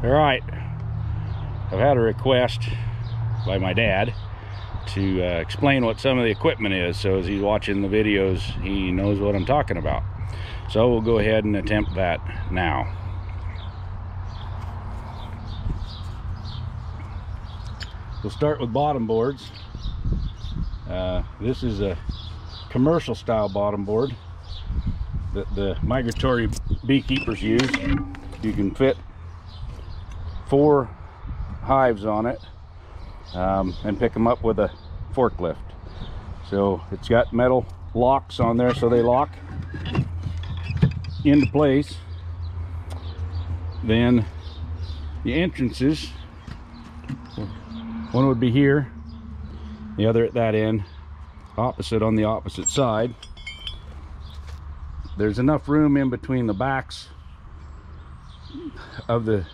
All right, I've had a request by my dad to explain what some of the equipment is, so as he's watching the videos he knows what I'm talking about. So we'll go ahead and attempt that now. We'll start with bottom boards. This is a commercial style bottom board that the migratory beekeepers use. You can fit 4 hives on it and pick them up with a forklift. So it's got metal locks on there, so they lock into place. Then the entrances, one would be here, the other at that end, opposite on the opposite side. There's enough room in between the backs of the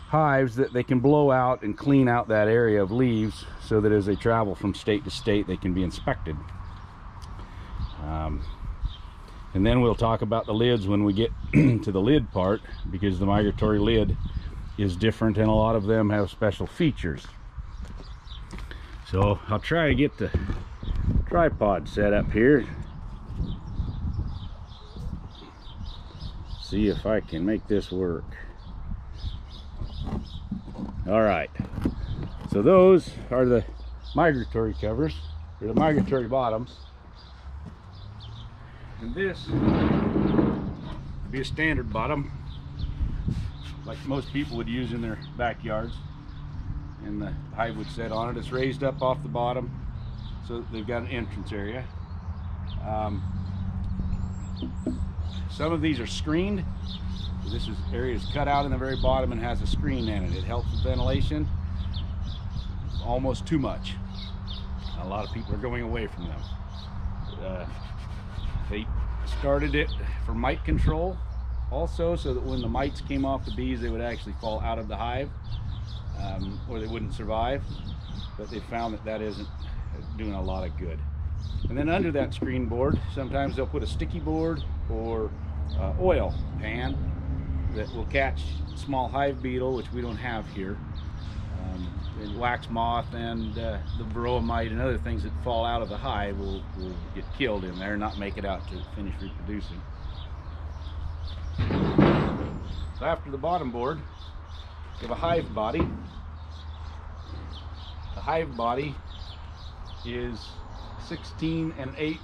hives that they can blow out and clean out that area of leaves, so that as they travel from state to state they can be inspected. And then we'll talk about the lids when we get to the lid part, because the migratory lid is different and a lot of them have special features. So I'll try to get the tripod set up here, see if I can make this work. All right, so those are the migratory covers, or the migratory bottoms, and this would be a standard bottom like most people would use in their backyards, and the hive would set on it. It's raised up off the bottom so that they've got an entrance area. Some of these are screened. This area is cut out in the very bottom and has a screen in it. It helps with ventilation, almost too much. A lot of people are going away from them. They started it for mite control also, so that when the mites came off the bees they would actually fall out of the hive, or they wouldn't survive. But they found that that isn't doing a lot of good. And then under that screen board, sometimes they'll put a sticky board or oil pan that will catch small hive beetle, which we don't have here, and wax moth, and the varroa mite and other things that fall out of the hive will get killed in there and not make it out to finish reproducing. So after the bottom board, we have a hive body. The hive body is 16 1/8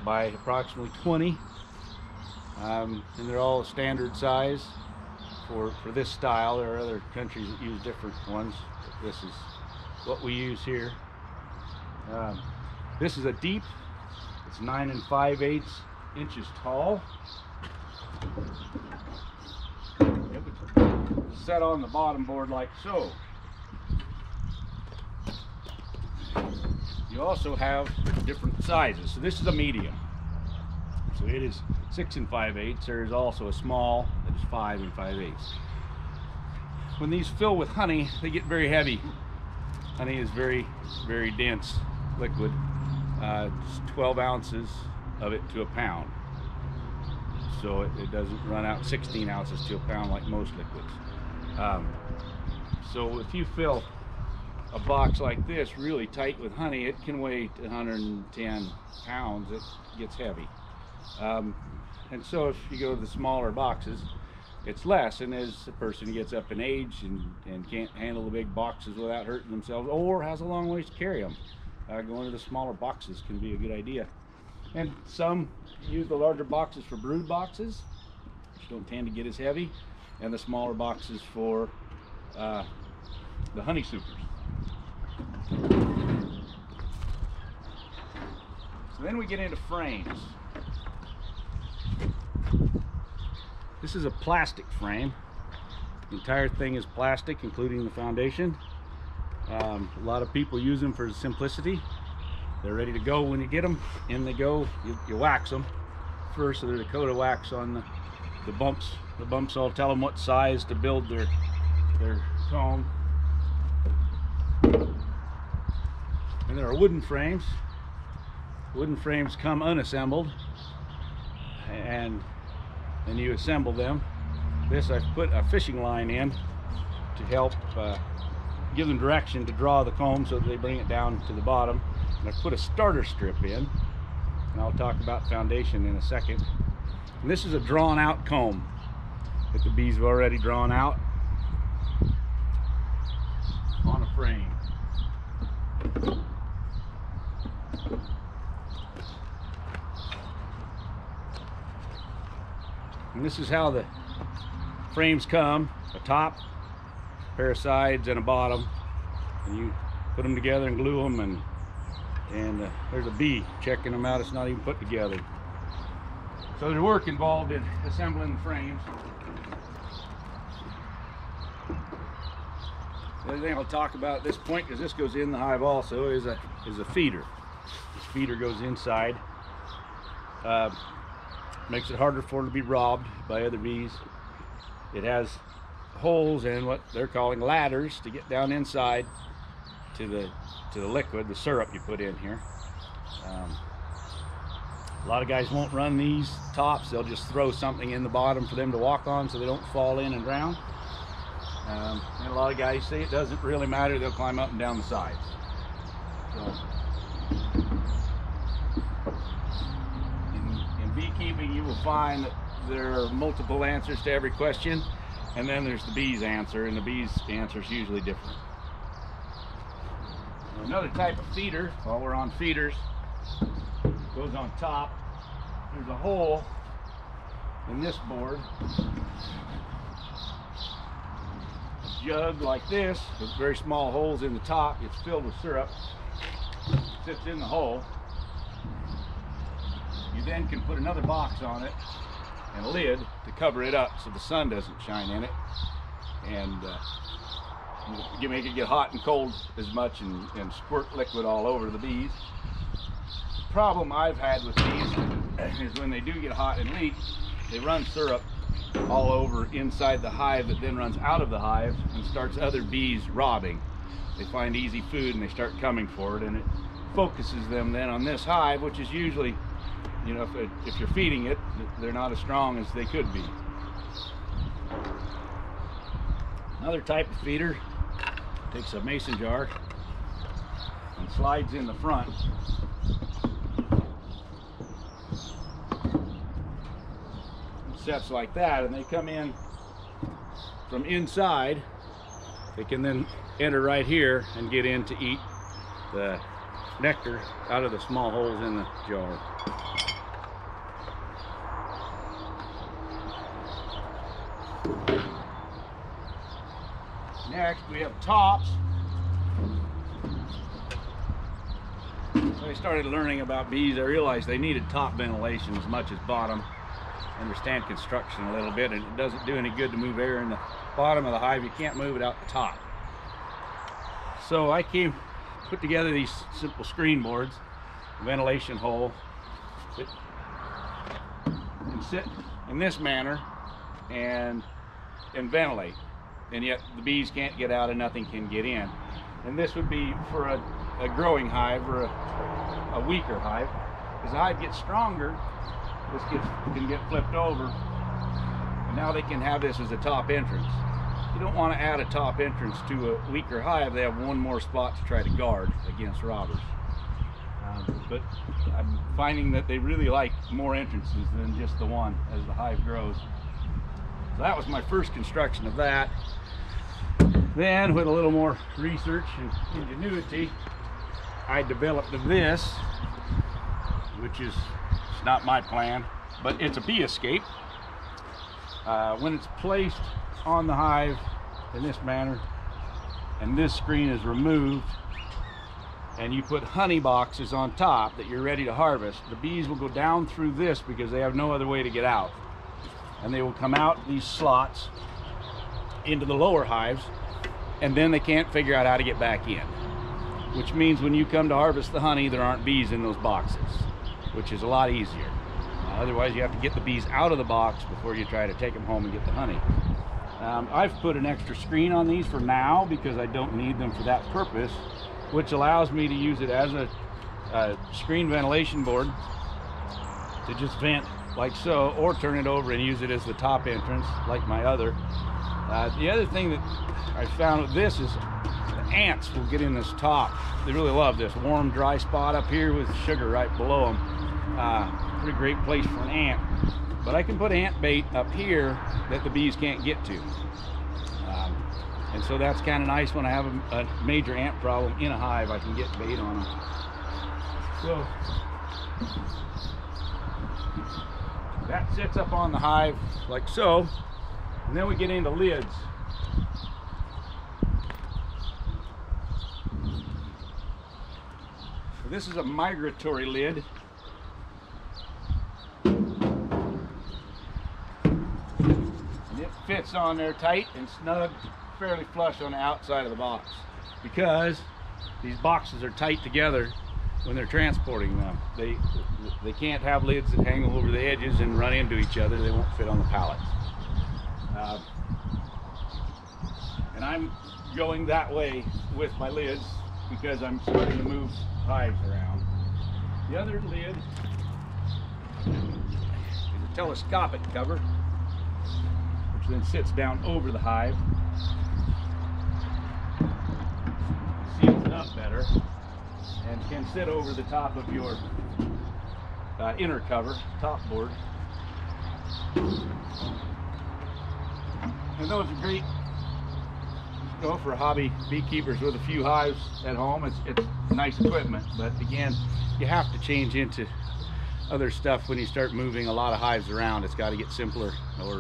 by approximately 20. And they're all standard size for this style. There are other countries that use different ones, but this is what we use here. This is a deep, it's 9 5/8 inches tall. It would set on the bottom board like so. You also have different sizes. So this is a medium. So it is 6 5/8. There is also a small that is 5 5/8. When these fill with honey, they get very heavy. Honey is very, very dense liquid. It's 12 ounces of it to a pound. So it doesn't run out 16 ounces to a pound like most liquids. So if you fill a box like this really tight with honey, it can weigh 110 pounds. It gets heavy. And so if you go to the smaller boxes, it's less, and as a person gets up in age and can't handle the big boxes without hurting themselves, or has a long ways to carry them, going to the smaller boxes can be a good idea. And some use the larger boxes for brood boxes, which don't tend to get as heavy, and the smaller boxes for the honey supers. So then we get into frames. This is a plastic frame. The entire thing is plastic, including the foundation. A lot of people use them for simplicity. They're ready to go when you get them. In they go. You wax them first, so there's a coat of wax on the bumps. The bumps all tell them what size to build their comb. And there are wooden frames. Wooden frames come unassembled, and then you assemble them. this, I've put a fishing line in to help give them direction to draw the comb so that they bring it down to the bottom. And I've put a starter strip in, and I'll talk about foundation in a second. And this is a drawn out comb that the bees have already drawn out on a frame. And this is how the frames come: a top, a pair of sides, and a bottom. And you put them together and glue them, and there's a bee checking them out. It's not even put together. So there's work involved in assembling the frames. The other thing I'll talk about at this point, because this goes in the hive also, is a feeder. This feeder goes inside. Makes it harder for it to be robbed by other bees. It has holes and what they're calling ladders to get down inside to the liquid, the syrup you put in here. A lot of guys won't run these tops. They'll just throw something in the bottom for them to walk on so they don't fall in and drown. And a lot of guys say it doesn't really matter. They'll climb up and down the sides. So, in beekeeping, you will find that there are multiple answers to every question, and then there's the bee's answer, and the bee's answer is usually different. Another type of feeder, while we're on feeders, goes on top. There's a hole in this board, a jug like this with very small holes in the top. It's filled with syrup, sits in the hole. You then can put another box on it and a lid to cover it up so the sun doesn't shine in it, and you make it get hot and cold as much and squirt liquid all over the bees. The problem I've had with these is when they do get hot and leak, they run syrup all over inside the hive that then runs out of the hive and starts other bees robbing. They find easy food and they start coming for it, and it focuses them then on this hive, which is usually, you know, if you're feeding it, they're not as strong as they could be. Another type of feeder takes a mason jar and slides in the front. It sets like that, and they come in from inside. They can then enter right here and get in to eat the nectar out of the small holes in the jar. Next, we have tops. So I started learning about bees. I realized they needed top ventilation as much as bottom. I understand construction a little bit, and it doesn't do any good to move air in the bottom of the hive. You can't move it out the top. So I put together these simple screen boards, ventilation hole, that can sit in this manner and ventilate. And yet the bees can't get out and nothing can get in. And this would be for a growing hive or a weaker hive. As the hive gets stronger, this can get flipped over, and now they can have this as a top entrance. You don't want to add a top entrance to a weaker hive. They have one more spot to try to guard against robbers. But I'm finding that they really like more entrances than just the one as the hive grows. So that was my first construction of that. Then, with a little more research and ingenuity, I developed this, which is not my plan, but it's a bee escape. When it's placed on the hive in this manner, and this screen is removed, and you put honey boxes on top that you're ready to harvest, the bees will go down through this because they have no other way to get out. And they will come out these slots into the lower hives, and then they can't figure out how to get back in. Which means when you come to harvest the honey, there aren't bees in those boxes, which is a lot easier. Otherwise, you have to get the bees out of the box before you try to take them home and get the honey. I've put an extra screen on these for now because I don't need them for that purpose, which allows me to use it as a screen ventilation board to just vent like so, or turn it over and use it as the top entrance like my other. The other thing that I found with this is the ants will get in this top. They really love this warm, dry spot up here with sugar right below them. Pretty great place for an ant. But I can put ant bait up here that the bees can't get to. And so that's kind of nice when I have a major ant problem in a hive. I can get bait on them. So that sits up on the hive like so. And then we get into lids. So this is a migratory lid. And it fits on there tight and snug, fairly flush on the outside of the box, because these boxes are tight together when they're transporting them. They can't have lids that hang over the edges and run into each other. They won't fit on the pallets. And I'm going that way with my lids because I'm starting to move hives around. The other lid is a telescopic cover, which then sits down over the hive, seals it up better, and can sit over the top of your inner cover, top board. And those are great, you know, for hobby beekeepers with a few hives at home. It's nice equipment, but again, you have to change into other stuff when you start moving a lot of hives around. It's got to get simpler, or